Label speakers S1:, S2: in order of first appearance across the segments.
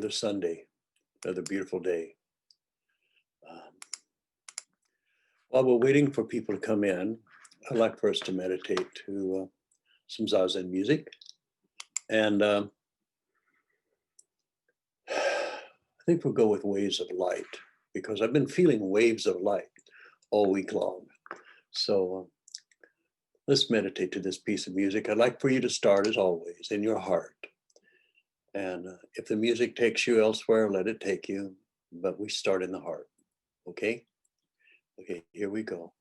S1: another Sunday, another beautiful day. While we're waiting for people to come in, I'd like for us to meditate to some Zazen music. And I think we'll go with waves of light, because I've been feeling waves of light all week long. So let's meditate to this piece of music. I'd like for you to start, as always, in your heart. And if the music takes you elsewhere, let it take you. But we start in the heart, okay? Okay, here we go.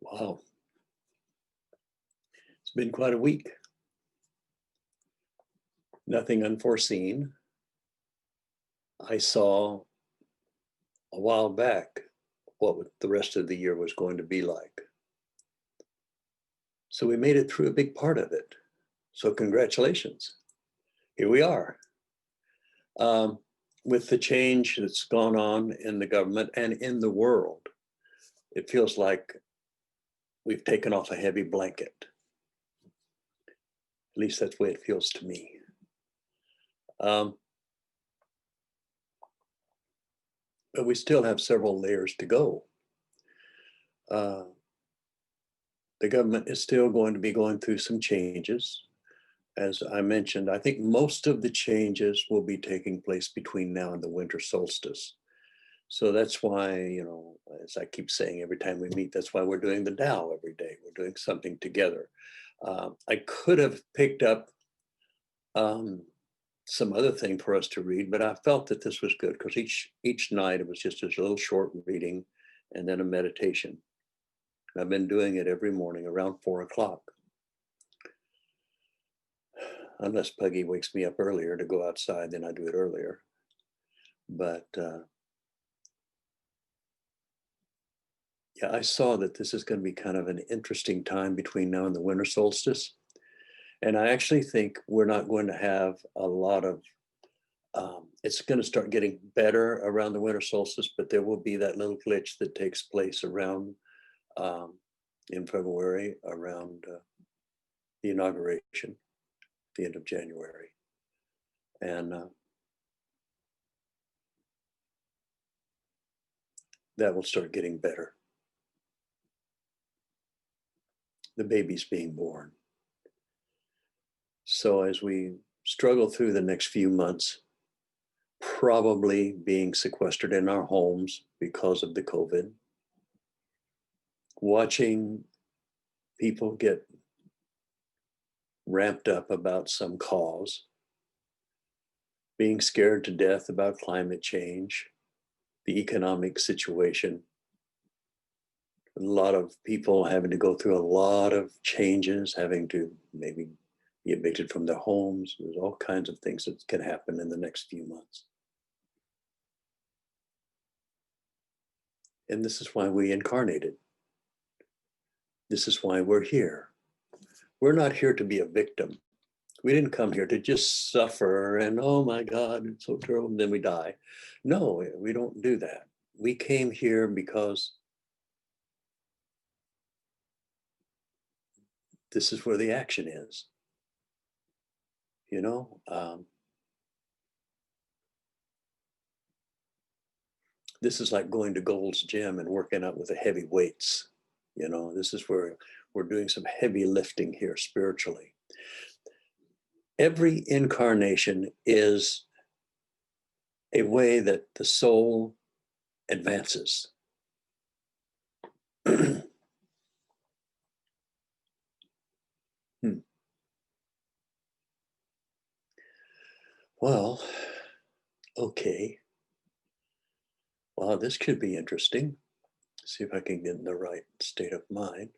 S1: Wow. It's been quite a week. Nothing unforeseen. I saw a while back what the rest of the year was going to be like. So we made it through a big part of it. So congratulations. Here we are. With the change that's gone on in the government and in the world, It feels like we've taken off a heavy blanket. At least that's the way it feels to me. But we still have several layers to go. The government is still going to be going through some changes. As I mentioned, I think most of the changes will be taking place between now and the winter solstice. So that's why, you know, as I keep saying every time we meet, that's why we're doing the Tao every day. We're doing something together. I could have picked up some other thing for us to read, but I felt that this was good because each night it was just a little short reading and then a meditation. I've been doing it every morning around 4 o'clock. Unless Puggy wakes me up earlier to go outside, then I do it earlier. But yeah, I saw that this is going to be kind of an interesting time between now and the winter solstice. And I actually think we're not going to have a lot of, it's going to start getting better around the winter solstice, but there will be that little glitch that takes place around in February, around the inauguration, the end of January. And that will start getting better. The baby's being born. So as we struggle through the next few months, probably being sequestered in our homes because of the COVID, watching people get ramped up about some cause, being scared to death about climate change, the economic situation, a lot of people having to go through a lot of changes, having to maybe be evicted from their homes. There's all kinds of things that can happen in the next few months. And this is why we incarnated. This is why we're here. We're not here to be a victim. We didn't come here to just suffer and, oh my God, it's so terrible, and then we die. No, we don't do that. We came here because this is where the action is. You know, this is like going to Gold's Gym and working out with the heavy weights. You know, this is where we're doing some heavy lifting here spiritually. Every incarnation is a way that the soul advances. Well, okay. Well, this could be interesting. See if I can get in the right state of mind.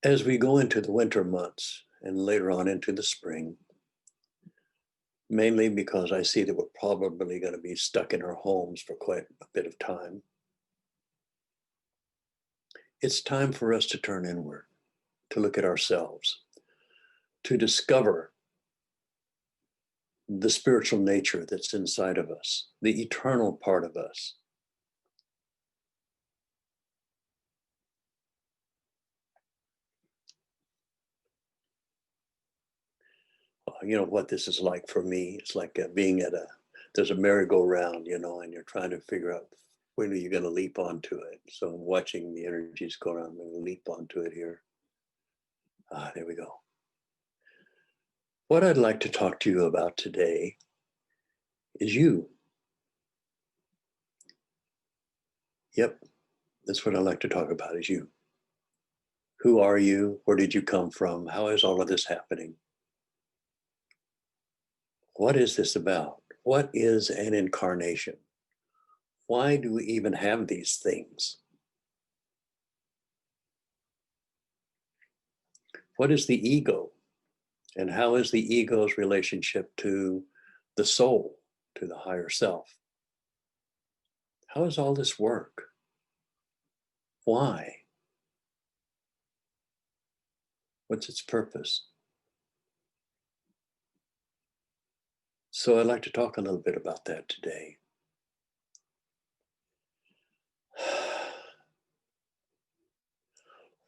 S1: As we go into the winter months and later on into the spring, mainly because I see that we're probably going to be stuck in our homes for quite a bit of time, it's time for us to turn inward, to look at ourselves, to discover the spiritual nature that's inside of us, the eternal part of us. You know what this is like for me. It's like being at there's a merry-go-round, you know, and you're trying to figure out when are you going to leap onto it. So I'm watching the energies go around. I'm going to leap onto it here. There we go. What I'd like to talk to you about today is you. Yep, that's what I'd like to talk about is you. Who are you? Where did you come from? How is all of this happening? What is this about? What is an incarnation? Why do we even have these things? What is the ego? And how is the ego's relationship to the soul to the higher self. How does all this work? Why? What's its purpose? So I'd like to talk a little bit about that today.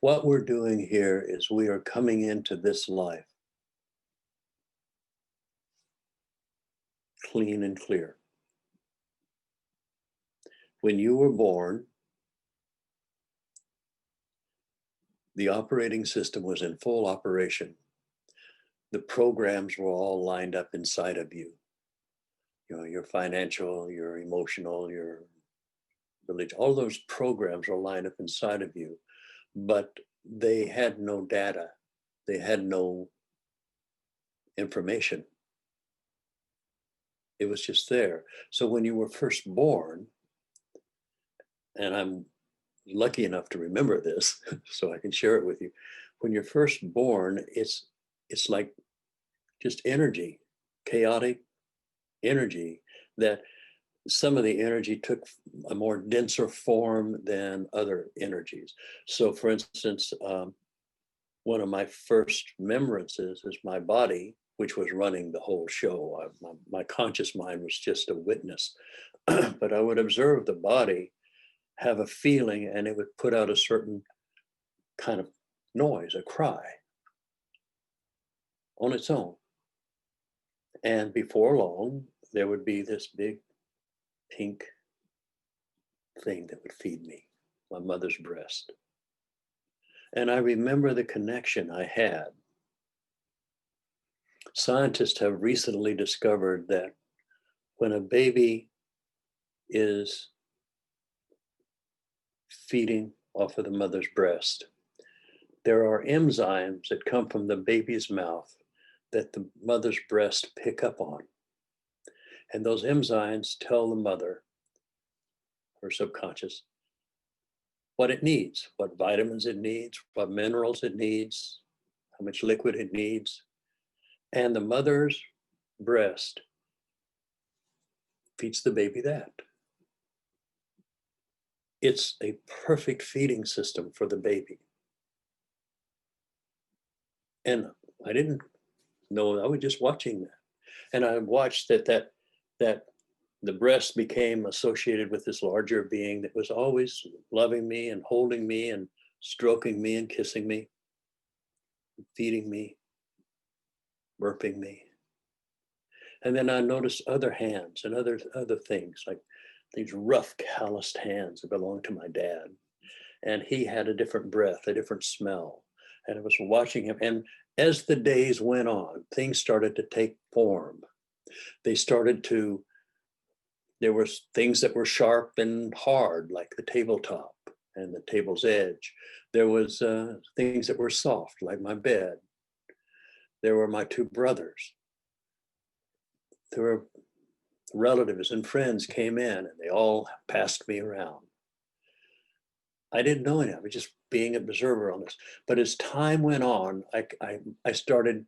S1: What we're doing here is we are coming into this life clean and clear. When you were born, the operating system was in full operation. The programs were all lined up inside of you. You know, your financial, your emotional, your religion, all those programs were lined up inside of you, but they had no data. They had no information. It was just there. So when you were first born, and I'm lucky enough to remember this, so I can share it with you. When you're first born, it's like just energy, chaotic energy, that some of the energy took a more denser form than other energies. So for instance, one of my first remembrances is my body, which was running the whole show. My conscious mind was just a witness, but I would observe the body have a feeling, and it would put out a certain kind of noise, a cry on its own. And before long, there would be this big pink thing that would feed me, my mother's breast. And I remember the connection I had. Scientists have recently discovered that when a baby is feeding off of the mother's breast, there are enzymes that come from the baby's mouth that the mother's breast pick up on. And those enzymes tell the mother, her subconscious, what it needs, what vitamins it needs, what minerals it needs, how much liquid it needs. And the mother's breast feeds the baby that. It's a perfect feeding system for the baby. And I didn't know, I was just watching that. And I watched that the breast became associated with this larger being that was always loving me and holding me and stroking me and kissing me, feeding me, burping me. And then I noticed other hands and other things, like these rough, calloused hands that belonged to my dad. And he had a different breath, a different smell. And I was watching him. And as the days went on, things started to take form. There were things that were sharp and hard, like the tabletop and the table's edge. There was things that were soft, like my bed. There were my two brothers. There were relatives and friends came in, and they all passed me around. I didn't know any. I was just being an observer on this. But as time went on, I started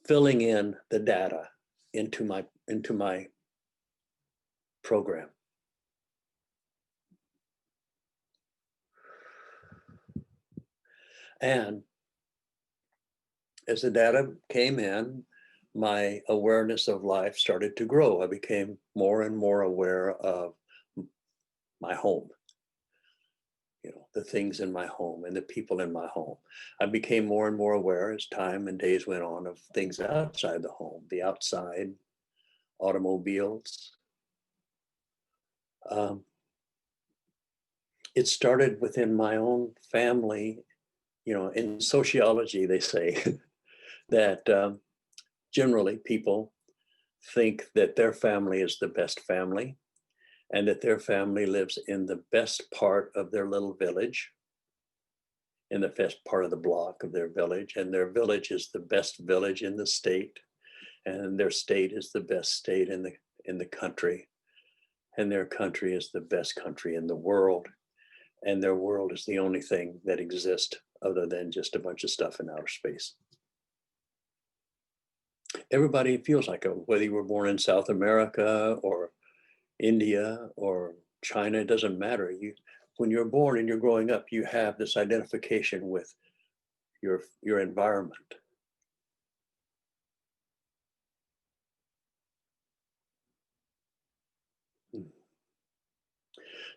S1: filling in the data into my program. And as the data came in, my awareness of life started to grow. I became more and more aware of my home, you know, the things in my home and the people in my home. I became more and more aware as time and days went on of things outside the home, the outside, automobiles. It started within my own family. You know, in sociology, they say that generally people think that their family is the best family, and that their family lives in the best part of their little village, in the best part of the block of their village, and their village is the best village in the state, and their state is the best state in the country, and their country is the best country in the world, and their world is the only thing that exists other than just a bunch of stuff in outer space. Everybody feels like it, whether you were born in South America or India or China, it doesn't matter. When you're born and you're growing up, you have this identification with your environment.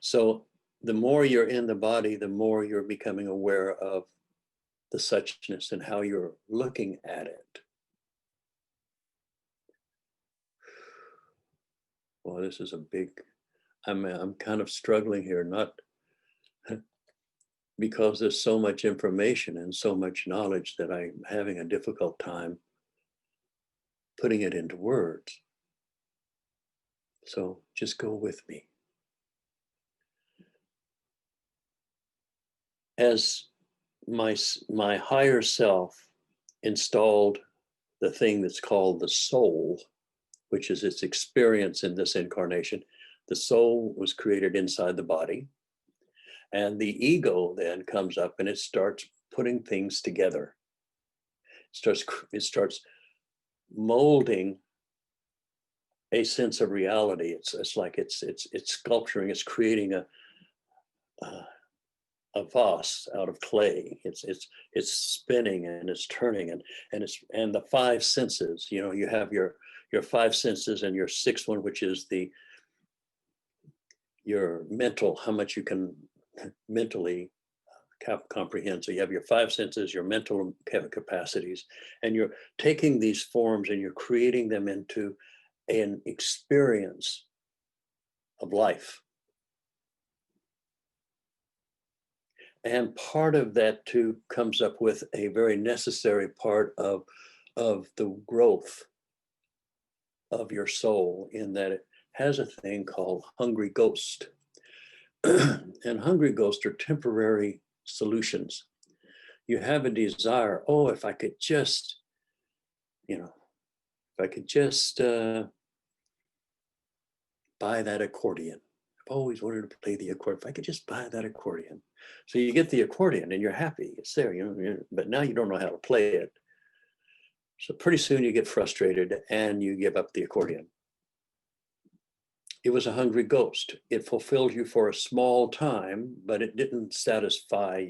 S1: So the more you're in the body, the more you're becoming aware of the suchness and how you're looking at it. Well, this is a big, I'm kind of struggling here, not because there's so much information and so much knowledge that I'm having a difficult time putting it into words. So just go with me. As my higher self installed the thing that's called the soul, which is its experience in this incarnation, the soul was created inside the body. And the ego then comes up and it starts putting things together. It starts molding a sense of reality. It's like it's sculpturing. It's creating a vase out of clay. It's spinning and it's turning and the five senses. You know, you have your five senses and your sixth one, which is your mental, how much you can mentally comprehend. So you have your five senses, your mental capacities, and you're taking these forms and you're creating them into an experience of life. And part of that too comes up with a very necessary part of the growth of your soul, in that it has a thing called hungry ghost. And hungry ghosts are temporary solutions. You have a desire, oh, if I could just, if I could just buy that accordion. I've always wanted to play the accordion. If I could just buy that accordion. So you get the accordion and you're happy. It's there, but now you don't know how to play it. So pretty soon you get frustrated and you give up the accordion. It was a hungry ghost. It fulfilled you for a small time, but it didn't satisfy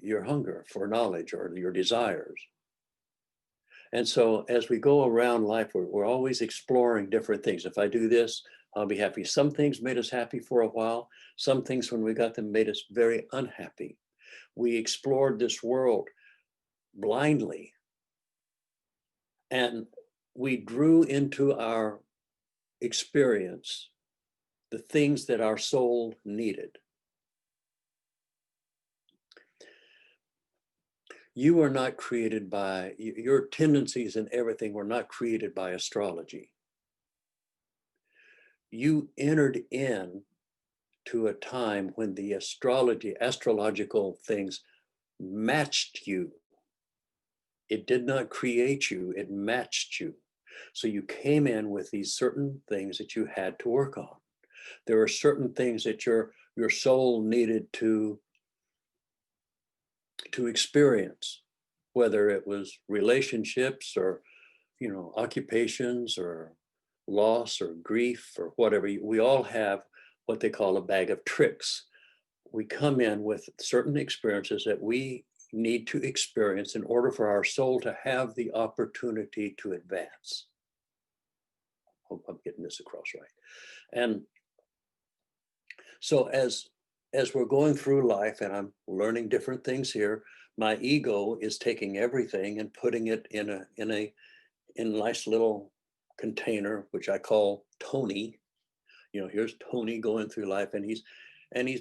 S1: your hunger for knowledge or your desires. And so as we go around life, we're always exploring different things. If I do this, I'll be happy. Some things made us happy for a while. Some things, when we got them, made us very unhappy. We explored this world blindly. And we drew into our experience the things that our soul needed. You are not created by, your tendencies and everything were not created by astrology. You entered in to a time when the astrological things matched you. It did not create you, it matched you. So you came in with these certain things that you had to work on. There are certain things that your soul needed to experience, whether it was relationships or, occupations or loss or grief or whatever. We all have what they call a bag of tricks. We come in with certain experiences that we need to experience in order for our soul to have the opportunity to advance. Hope I'm getting this across right. And so as we're going through life and I'm learning different things here, my ego is taking everything and putting it in a nice little container, which I call Tony. Here's Tony going through life, and he's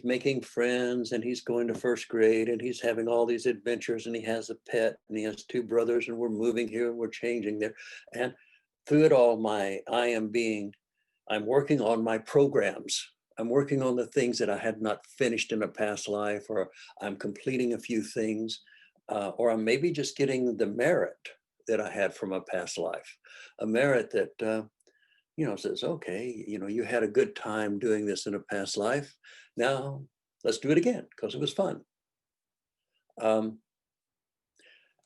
S1: making friends, and he's going to first grade, and he's having all these adventures, and he has a pet, and he has two brothers, and we're moving here, and we're changing there. And through it all, I'm working on my programs. I'm working on the things that I had not finished in a past life, or I'm completing a few things, or I'm maybe just getting the merit that I had from a past life, a merit that, says, okay, you had a good time doing this in a past life. Now let's do it again because it was fun.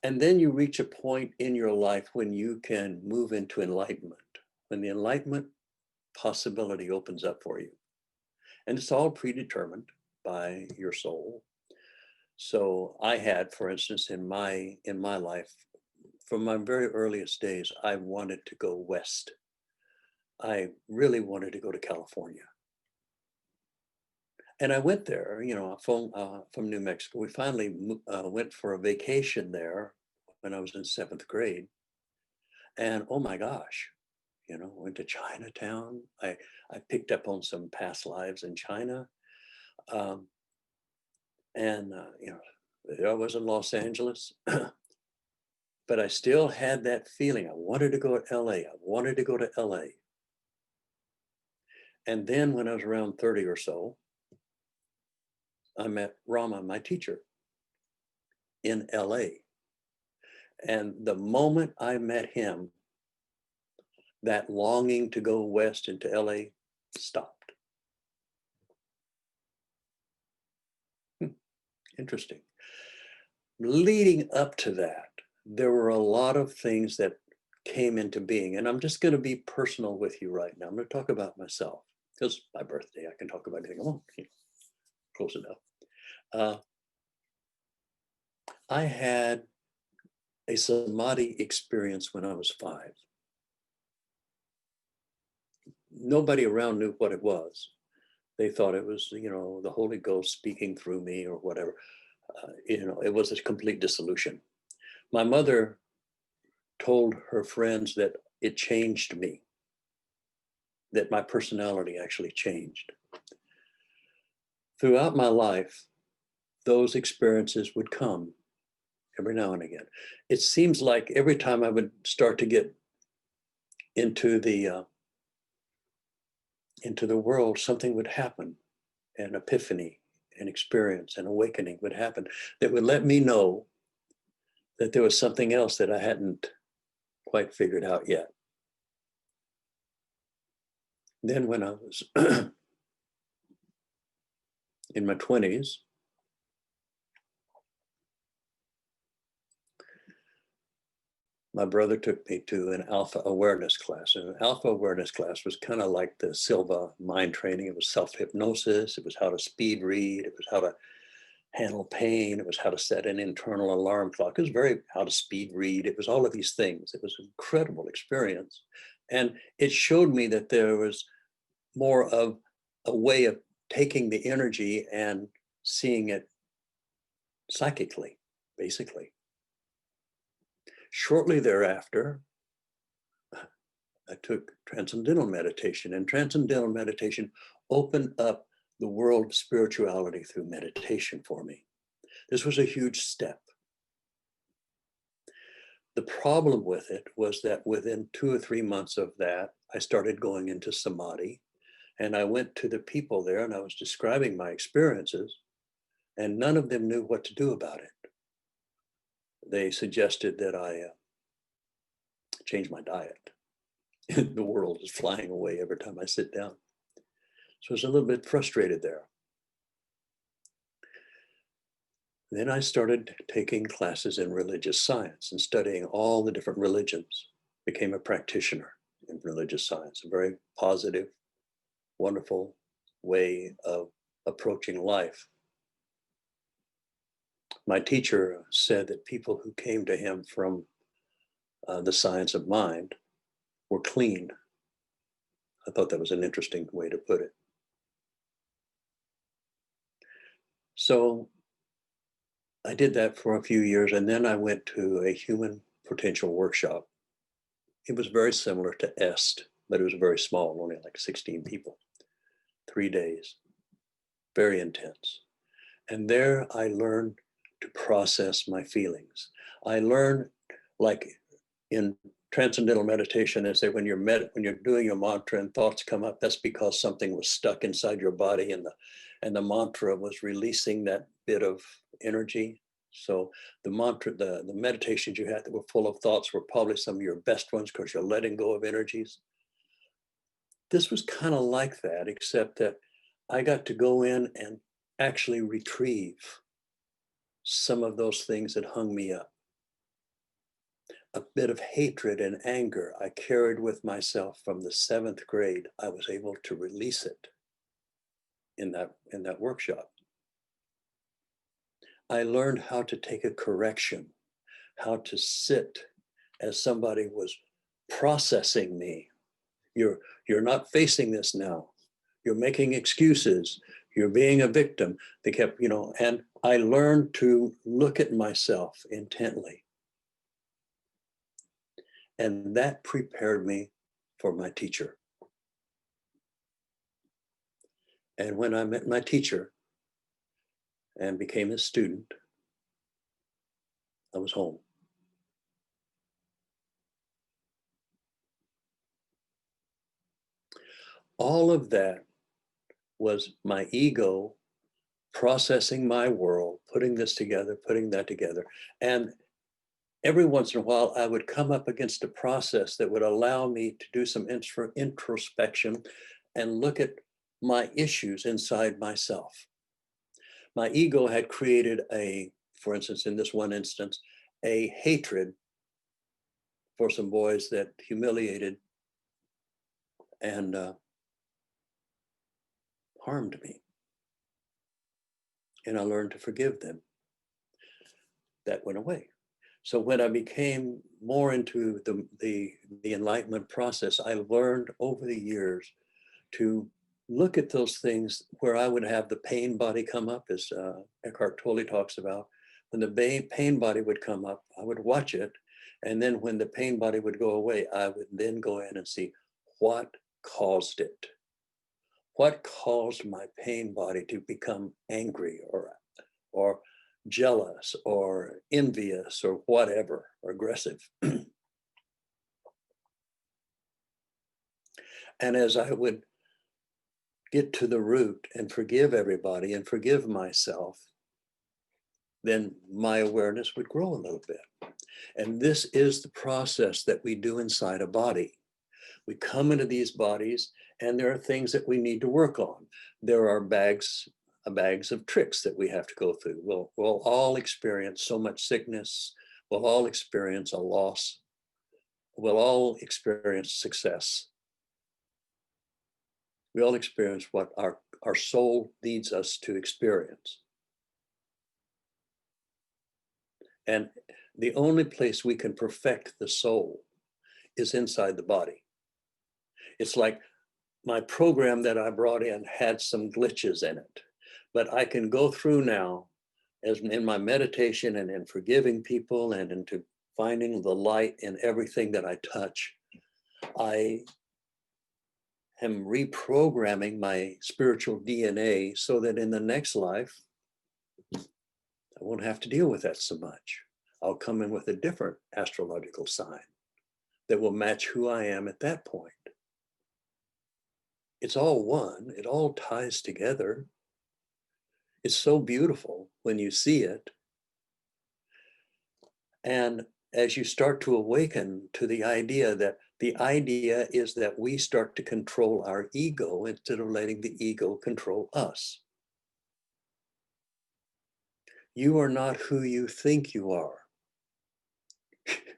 S1: And then you reach a point in your life when you can move into enlightenment, when the enlightenment possibility opens up for you. And it's all predetermined by your soul. So I had, for instance, in my life, from my very earliest days, I wanted to go west. I really wanted to go to California. And I went there, you know, from New Mexico. We finally went for a vacation there when I was in 7th grade. And oh my gosh, you know, went to Chinatown. I picked up on some past lives in China. Um, and, you know, there I was in Los Angeles. But I still had that feeling. I wanted to go to LA. I wanted to go to LA. And then when I was around 30 or so, I met Rama, my teacher, in LA. And the moment I met him, that longing to go west into LA stopped. Interesting. Leading up to that, there were a lot of things that came into being. And I'm just going to be personal with you right now. I'm going to talk about myself because my birthday, I can talk about anything I want. You know, close enough. I had a samadhi experience when I was 5. Nobody around knew what it was. They thought it was, you know, the Holy Ghost speaking through me or whatever. You know, it was a complete dissolution. My mother told her friends that it changed me, that my personality actually changed. Throughout my life, those experiences would come every now and again. It seems like every time I would start to get into the world, something would happen, an epiphany, an experience, an awakening would happen that would let me know that there was something else that I hadn't quite figured out yet. Then when I was in my 20s, my brother took me to an alpha awareness class. And an alpha awareness class was kind of like the Silva mind training. It was self-hypnosis. It was how to speed read. It was how to handle pain. It was how to set an internal alarm clock. It was very how to speed read. It was all of these things. It was an incredible experience. And it showed me that there was more of a way of taking the energy and seeing it psychically, basically. Shortly thereafter, I took transcendental meditation, and transcendental meditation opened up the world of spirituality through meditation for me. This was a huge step. The problem with it was that within 2 or 3 months of that, I started going into samadhi, and I went to the people there and I was describing my experiences, and none of them knew what to do about it. They suggested that I change my diet. The world is flying away every time I sit down. So I was a little bit frustrated there. Then I started taking classes in religious science and studying all the different religions, became a practitioner in religious science, a very positive, wonderful way of approaching life. My teacher said that people who came to him from the science of mind were clean. I thought that was an interesting way to put it. So I did that for a few years, and then I went to a human potential workshop. It was very similar to EST, but it was very small, only like 16 people, 3 days, very intense. And there I learned to process my feelings. I learned, like in transcendental meditation, they say when you're doing your mantra and thoughts come up, that's because something was stuck inside your body, and the mantra was releasing that bit of energy. So the mantra, the meditations you had that were full of thoughts were probably some of your best ones because you're letting go of energies. This was kind of like that, except that I got to go in and actually retrieve some of those things that hung me up. a bit of hatred and anger I carried with myself from the 7th grade, I was able to release it in that workshop. I learned how to take a correction, how to sit as somebody was processing me. You're not facing this now. You're making excuses. You're being a victim. They kept, and I learned to look at myself intently. And that prepared me for my teacher. And when I met my teacher and became his student, I was home. All of that was my ego processing my world, putting this together, putting that together. And every once in a while, I would come up against a process that would allow me to do some introspection and look at my issues inside myself. My ego had created for instance, in this one instance, a hatred for some boys that humiliated and harmed me. And I learned to forgive them. That went away. So when I became more into the enlightenment process, I learned over the years to look at those things where I would have the pain body come up, as Eckhart Tolle talks about. When the pain body would come up, I would watch it. And then when the pain body would go away, I would then go in and see what caused it. What caused my pain body to become angry or jealous or envious or whatever, or aggressive. And as I would get to the root and forgive everybody and forgive myself, then my awareness would grow a little bit. And this is the process that we do inside a body. We come into these bodies and there are things that we need to work on. There are bags of tricks that we have to go through. We'll all experience so much sickness. We'll all experience a loss. We'll all experience success. We all experience what our soul needs us to experience. And the only place we can perfect the soul is inside the body. It's like my program that I brought in had some glitches in it, but I can go through now as in my meditation and in forgiving people and into finding the light in everything that I touch. I am reprogramming my spiritual DNA so that in the next life, I won't have to deal with that so much. I'll come in with a different astrological sign that will match who I am at that point. It's all one, it all ties together. It's so beautiful when you see it. And as you start to awaken to the idea is that we start to control our ego instead of letting the ego control us. You are not who you think you are.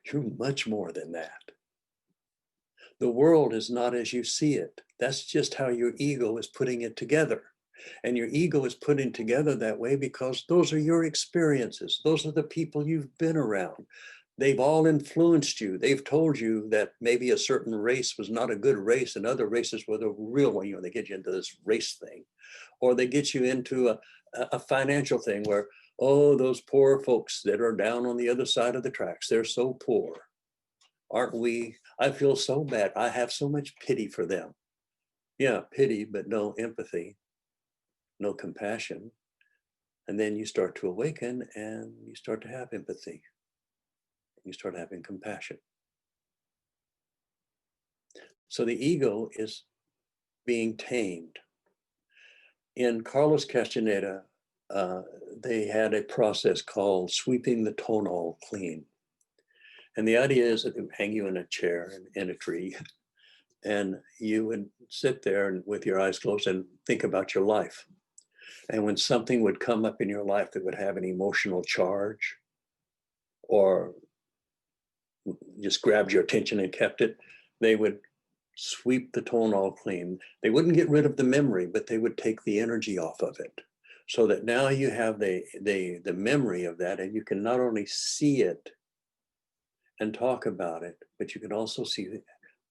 S1: You're much more than that. The world is not as you see it. That's just how your ego is putting it together. And your ego is putting together that way because those are your experiences. Those are the people you've been around. They've all influenced you. They've told you that maybe a certain race was not a good race and other races were the real one. They get you into this race thing, or they get you into a financial thing where, oh, those poor folks that are down on the other side of the tracks, they're so poor. Aren't we? I feel so bad. I have so much pity for them. Yeah, pity, but no empathy, no compassion. And then you start to awaken and you start to have empathy. You start having compassion. So the ego is being tamed. In Carlos Castaneda, they had a process called sweeping the tonal clean. And the idea is that they hang you in a chair in a tree, and you would sit there and with your eyes closed and think about your life. And when something would come up in your life that would have an emotional charge or just grabbed your attention and kept it, they would sweep the tone all clean. They wouldn't get rid of the memory, but they would take the energy off of it. So that now you have the memory of that, and you can not only see it and talk about it, but you can also see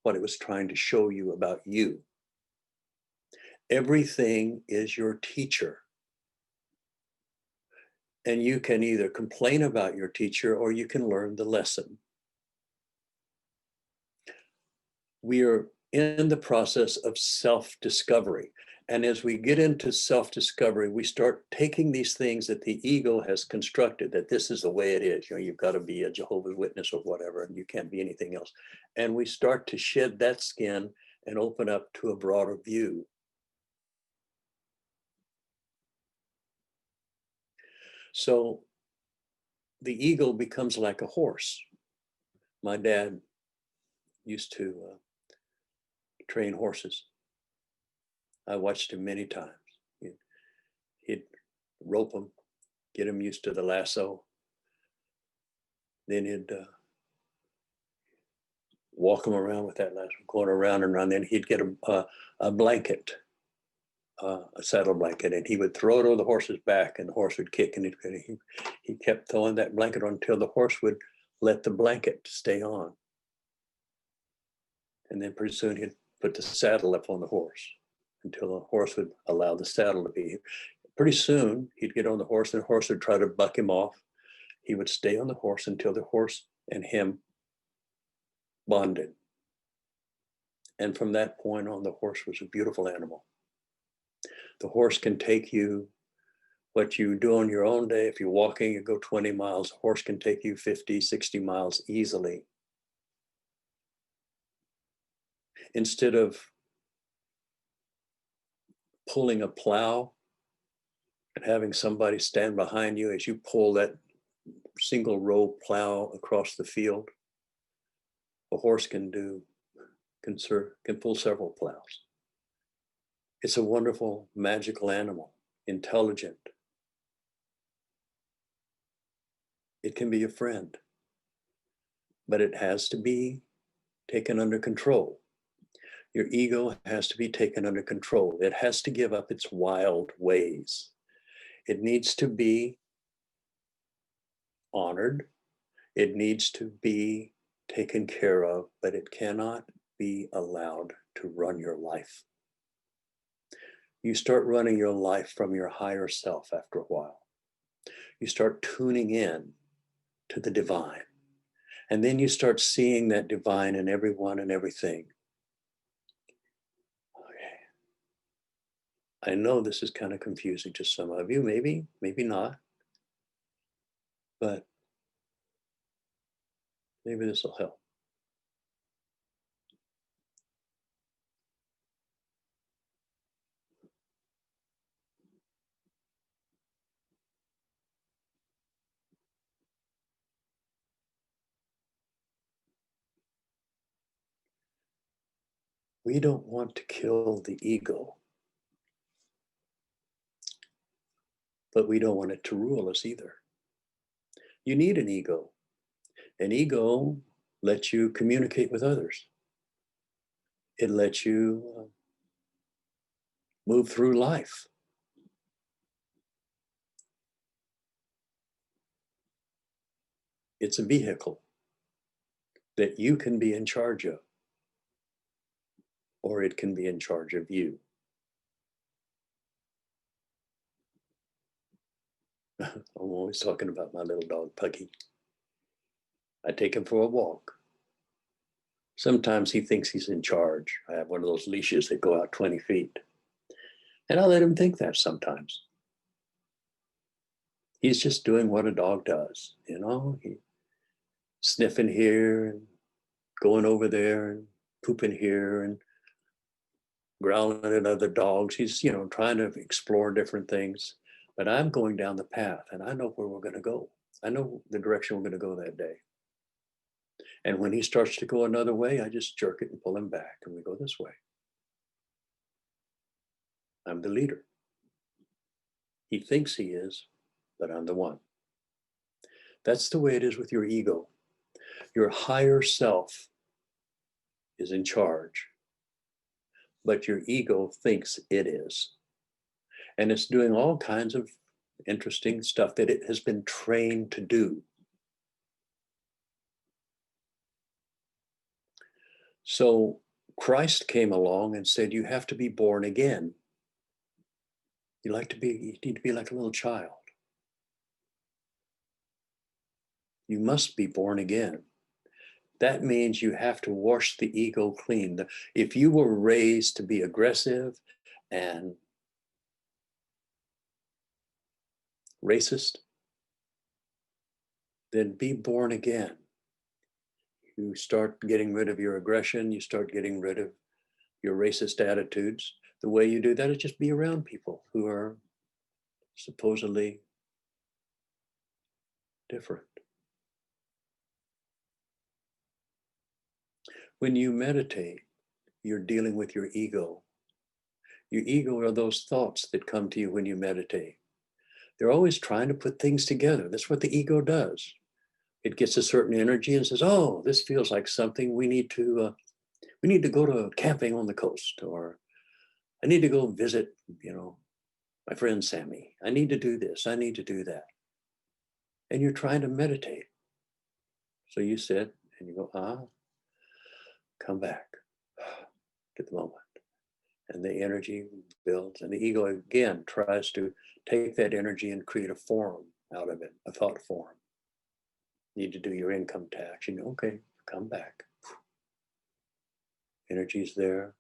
S1: what it was trying to show you about you. Everything is your teacher. And you can either complain about your teacher or you can learn the lesson. We are in the process of self-discovery. And as we get into self-discovery, we start taking these things that the ego has constructed, that this is the way it is. You know, you've got to be a Jehovah's Witness or whatever, and you can't be anything else. And we start to shed that skin and open up to a broader view. So the ego becomes like a horse. My dad used to train horses. I watched him many times. He'd rope them, get them used to the lasso. Then he'd walk them around with that lasso, going around and around. Then he'd get a blanket, a saddle blanket, and he would throw it over the horse's back, and the horse would kick, and he kept throwing that blanket on until the horse would let the blanket stay on. And then pretty soon he'd put the saddle up on the horse until the horse would allow the saddle to be. Pretty soon he'd get on the horse and the horse would try to buck him off. He would stay on the horse until the horse and him bonded. And from that point on, the horse was a beautiful animal. The horse can take you what you do on your own day. If you're walking, you go 20 miles, a horse can take you 50, 60 miles easily. Instead of pulling a plow and having somebody stand behind you as you pull that single row plow across the field, a horse can pull several plows. It's a wonderful, magical animal, intelligent. It can be a friend, but it has to be taken under control. Your ego has to be taken under control. It has to give up its wild ways. It needs to be honored. It needs to be taken care of, but it cannot be allowed to run your life. You start running your life from your higher self after a while. You start tuning in to the divine. And then you start seeing that divine in everyone and everything. I know this is kind of confusing to some of you, maybe not, but maybe this will help. We don't want to kill the ego, but we don't want it to rule us either. You need an ego. An ego lets you communicate with others. It lets you move through life. It's a vehicle that you can be in charge of, or it can be in charge of you. I'm always talking about my little dog, Puggy. I take him for a walk. Sometimes he thinks he's in charge. I have one of those leashes that go out 20 feet. And I let him think that sometimes. He's just doing what a dog does, you know? He sniffing here and going over there and pooping here and growling at other dogs. He's, you know, trying to explore different things. But I'm going down the path and I know where we're going to go. I know the direction we're going to go that day. And when he starts to go another way, I just jerk it and pull him back and we go this way. I'm the leader. He thinks he is, but I'm the one. That's the way it is with your ego. Your higher self is in charge, but your ego thinks it is. And it's doing all kinds of interesting stuff that it has been trained to do. So Christ came along and said, you have to be born again. You need to be like a little child. You must be born again. That means you have to wash the ego clean. If you were raised to be aggressive and racist, then be born again. You start getting rid of your aggression. You start getting rid of your racist attitudes. The way you do that is just be around people who are supposedly different. When you meditate, you're dealing with your ego. Your ego are those thoughts that come to you when you meditate. They're always trying to put things together. That's what the ego does. It gets a certain energy and says, oh, this feels like something we need to go to camping on the coast, or I need to go visit, my friend Sammy. I need to do this. I need to do that. And you're trying to meditate. So you sit and you go, come back to the moment. And the energy builds, and the ego again tries to take that energy and create a form out of it, a thought form. You need to do your income tax. Okay, come back. Energy's there.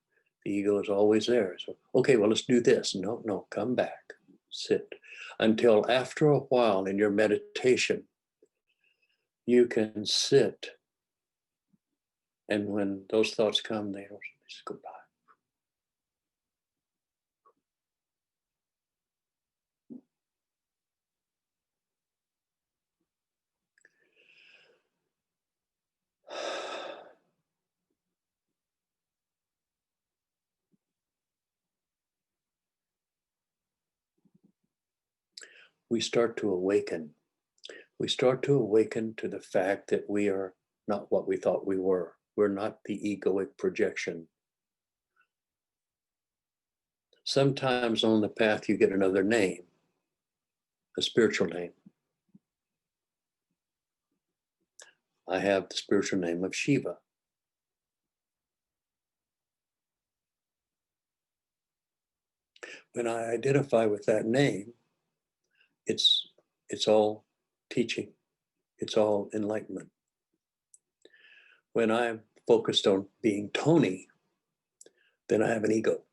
S1: The ego is always there. So, okay, well, let's do this. No, come back. Sit. Until after a while in your meditation, you can sit. And when those thoughts come, they just go by. We start to awaken. We start to awaken to the fact that we are not what we thought we were. We're not the egoic projection. Sometimes on the path, you get another name, a spiritual name. I have the spiritual name of Shiva. When I identify with that name, it's all teaching. It's all enlightenment. When I'm focused on being Tony, then I have an ego.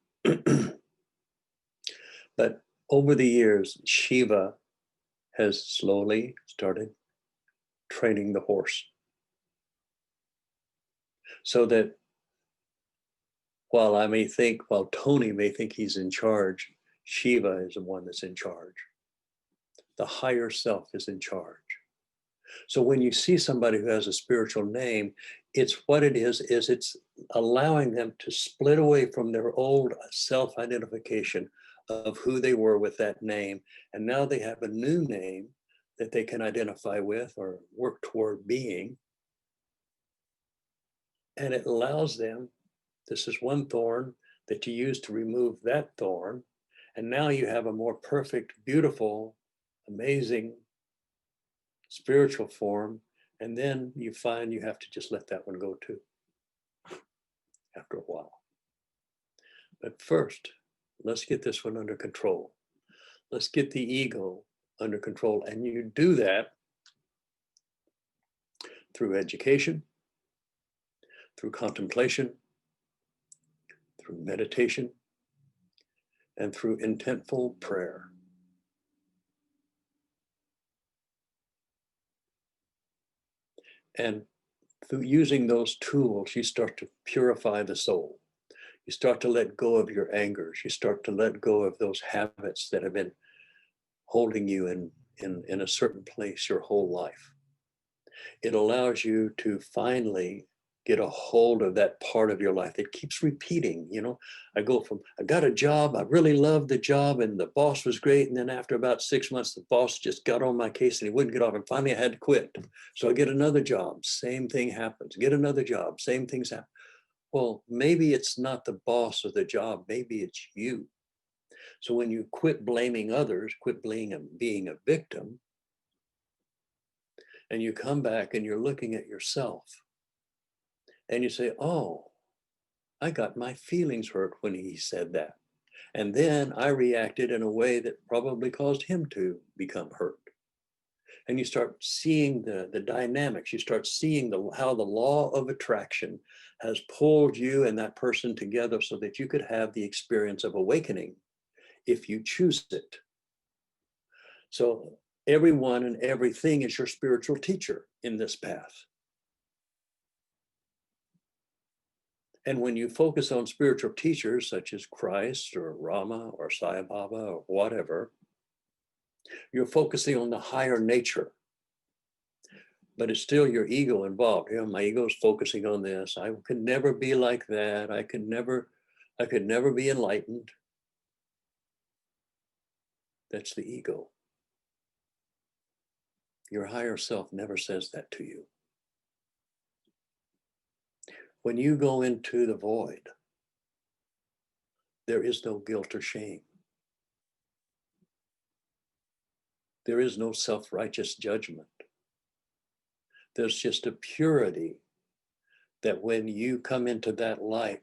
S1: But over the years, Shiva has slowly started training the horse. So that while Tony may think he's in charge, Shiva is the one that's in charge. The higher self is in charge. So when you see somebody who has a spiritual name, it's what it is it's allowing them to split away from their old self-identification of who they were with that name. And now they have a new name that they can identify with or work toward being. And it allows them, this is one thorn that you use to remove that thorn. And now you have a more perfect, beautiful, amazing spiritual form. And then you find you have to just let that one go too after a while. But first, let's get this one under control. Let's get the ego under control. And you do that through education, through contemplation, through meditation, and through intentful prayer. And through using those tools, you start to purify the soul. You start to let go of your angers. You start to let go of those habits that have been holding you in a certain place your whole life. It allows you to finally Get a hold of that part of your life that keeps repeating. I go from, I got a job, I really loved the job, and the boss was great. And then after about 6 months, the boss just got on my case and he wouldn't get off. And finally I had to quit. So I get another job, same thing happens. Get another job, same things happen. Well, maybe it's not the boss or the job, maybe it's you. So when you quit blaming others, quit being a victim, and you come back and you're looking at yourself and you say, oh, I got my feelings hurt when he said that. And then I reacted in a way that probably caused him to become hurt. And you start seeing the dynamics. You start seeing how the law of attraction has pulled you and that person together so that you could have the experience of awakening if you choose it. So everyone and everything is your spiritual teacher in this path. And when you focus on spiritual teachers such as Christ or Rama or Sai Baba or whatever, you're focusing on the higher nature. But it's still your ego involved. My ego is focusing on this. I could never be like that. I could never be enlightened. That's the ego. Your higher self never says that to you. When you go into the void, there is no guilt or shame. There is no self-righteous judgment. There's just a purity that when you come into that light,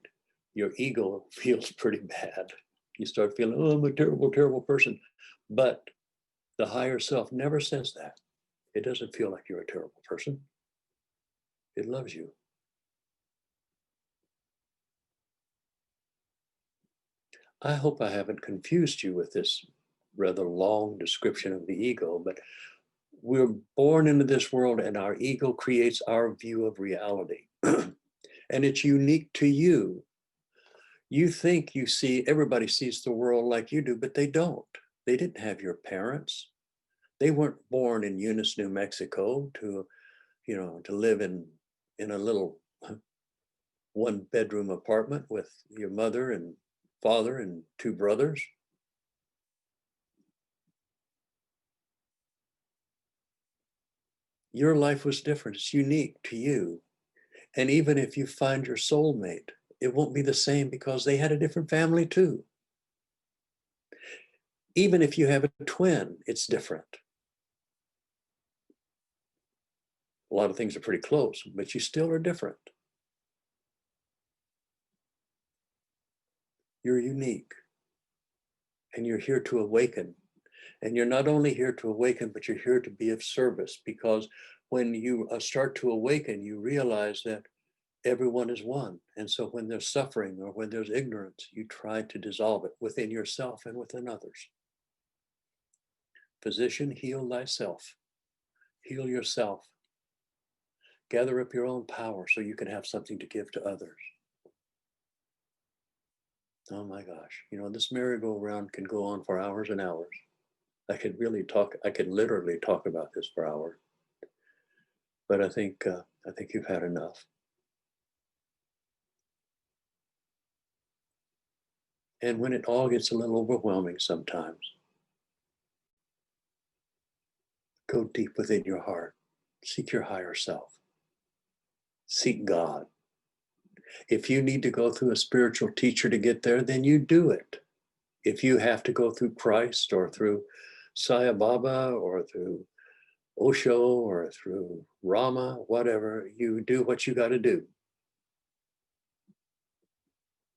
S1: your ego feels pretty bad. You start feeling, oh, I'm a terrible, terrible person. But the higher self never says that. It doesn't feel like you're a terrible person. It loves you. I hope I haven't confused you with this rather long description of the ego, but we're born into this world and our ego creates our view of reality. And it's unique to you. You think you see, everybody sees the world like you do, but they don't. They didn't have your parents. They weren't born in Eunice, New Mexico to live in a little 1-bedroom apartment with your mother and father and 2 brothers. Your life was different. It's unique to you. And even if you find your soulmate, it won't be the same because they had a different family too. Even if you have a twin, it's different. A lot of things are pretty close, but you still are different. You're unique. And you're here to awaken. And you're not only here to awaken, but you're here to be of service, because when you start to awaken, you realize that everyone is one. And so when there's suffering or when there's ignorance, you try to dissolve it within yourself and within others. Physician, heal thyself. Heal yourself. Gather up your own power so you can have something to give to others. Oh my gosh, this merry-go-round can go on for hours and hours. I could literally talk about this for hours. But I think you've had enough. And when it all gets a little overwhelming sometimes, go deep within your heart. Seek your higher self. Seek God. If you need to go through a spiritual teacher to get there, then you do it. If you have to go through Christ or through Sai Baba or through Osho or through Rama, whatever, you do what you got to do.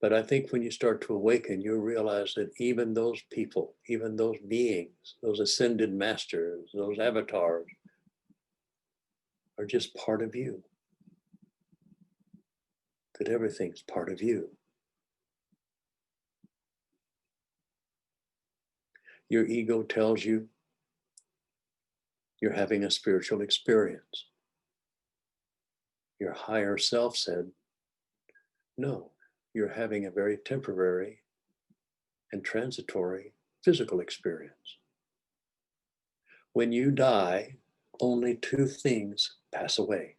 S1: But I think when you start to awaken, you realize that even those people, even those beings, those ascended masters, those avatars are just part of you. That everything's part of you. Your ego tells you you're having a spiritual experience. Your higher self said, no, you're having a very temporary and transitory physical experience. When you die, only 2 things pass away: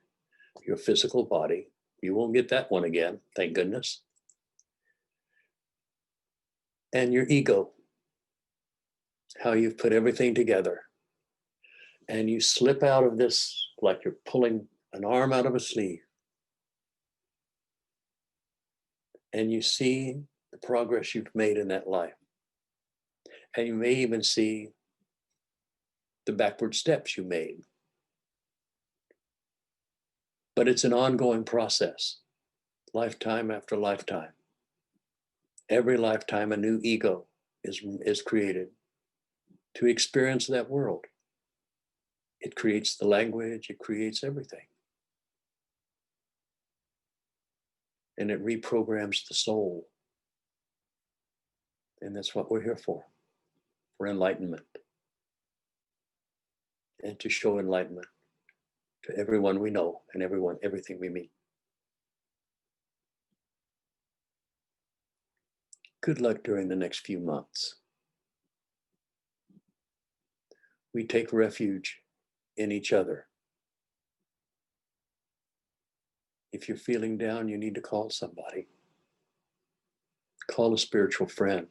S1: your physical body You won't get that one again, thank goodness. And your ego, how you've put everything together. And you slip out of this like you're pulling an arm out of a sleeve. And you see the progress you've made in that life. And you may even see the backward steps you made. But it's an ongoing process, lifetime after lifetime. Every lifetime, a new ego is created to experience that world. It creates the language, it creates everything. And it reprograms the soul. And that's what we're here for enlightenment. And to show enlightenment to everyone we know and everything we meet. Good luck during the next few months. We take refuge in each other. If you're feeling down, you need to call somebody. Call a spiritual friend.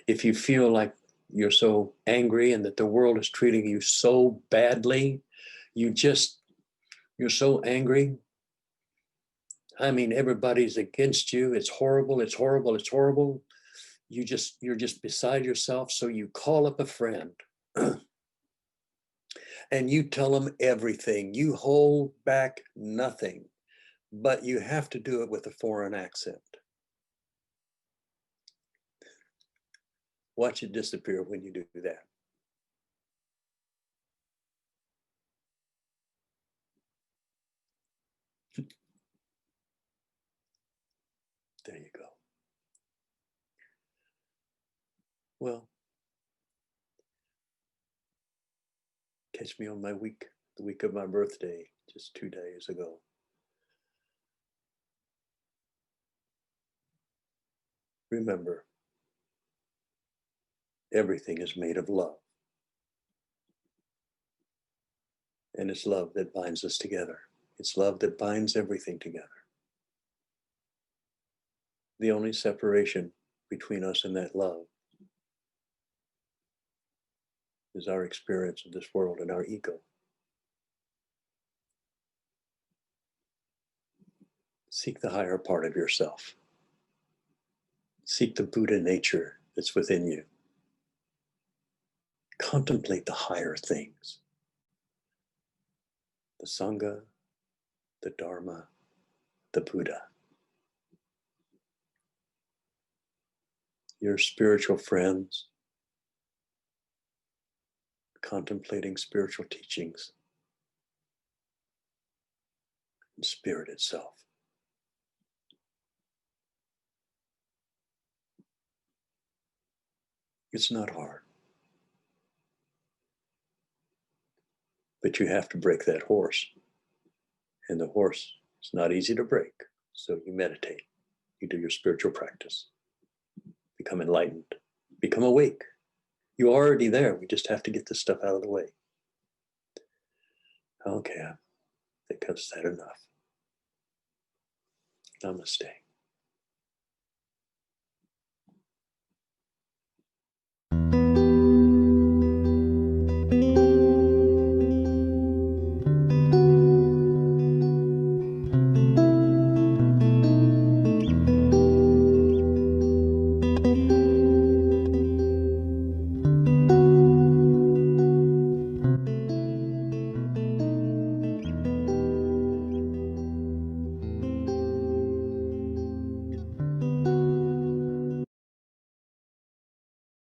S1: If you feel like you're so angry and that the world is treating you so badly, you're so angry. I mean, everybody's against you. It's horrible, it's horrible, it's horrible. You're just beside yourself. So you call up a friend and you tell them everything. You hold back nothing, but you have to do it with a foreign accent. Watch it disappear when you do that. There you go. Well, catch me on the week of my birthday, just 2 days ago. Remember, everything is made of love. And it's love that binds us together. It's love that binds everything together. The only separation between us and that love is our experience of this world and our ego. Seek the higher part of yourself. Seek the Buddha nature that's within you. Contemplate the higher things. The Sangha, the Dharma, the Buddha. Your spiritual friends, contemplating spiritual teachings, and spirit itself. It's not hard. But you have to break that horse. And the horse is not easy to break. So you meditate. You do your spiritual practice. Become enlightened. Become awake. You're already there. We just have to get this stuff out of the way. Okay, I think I've said enough. Namaste.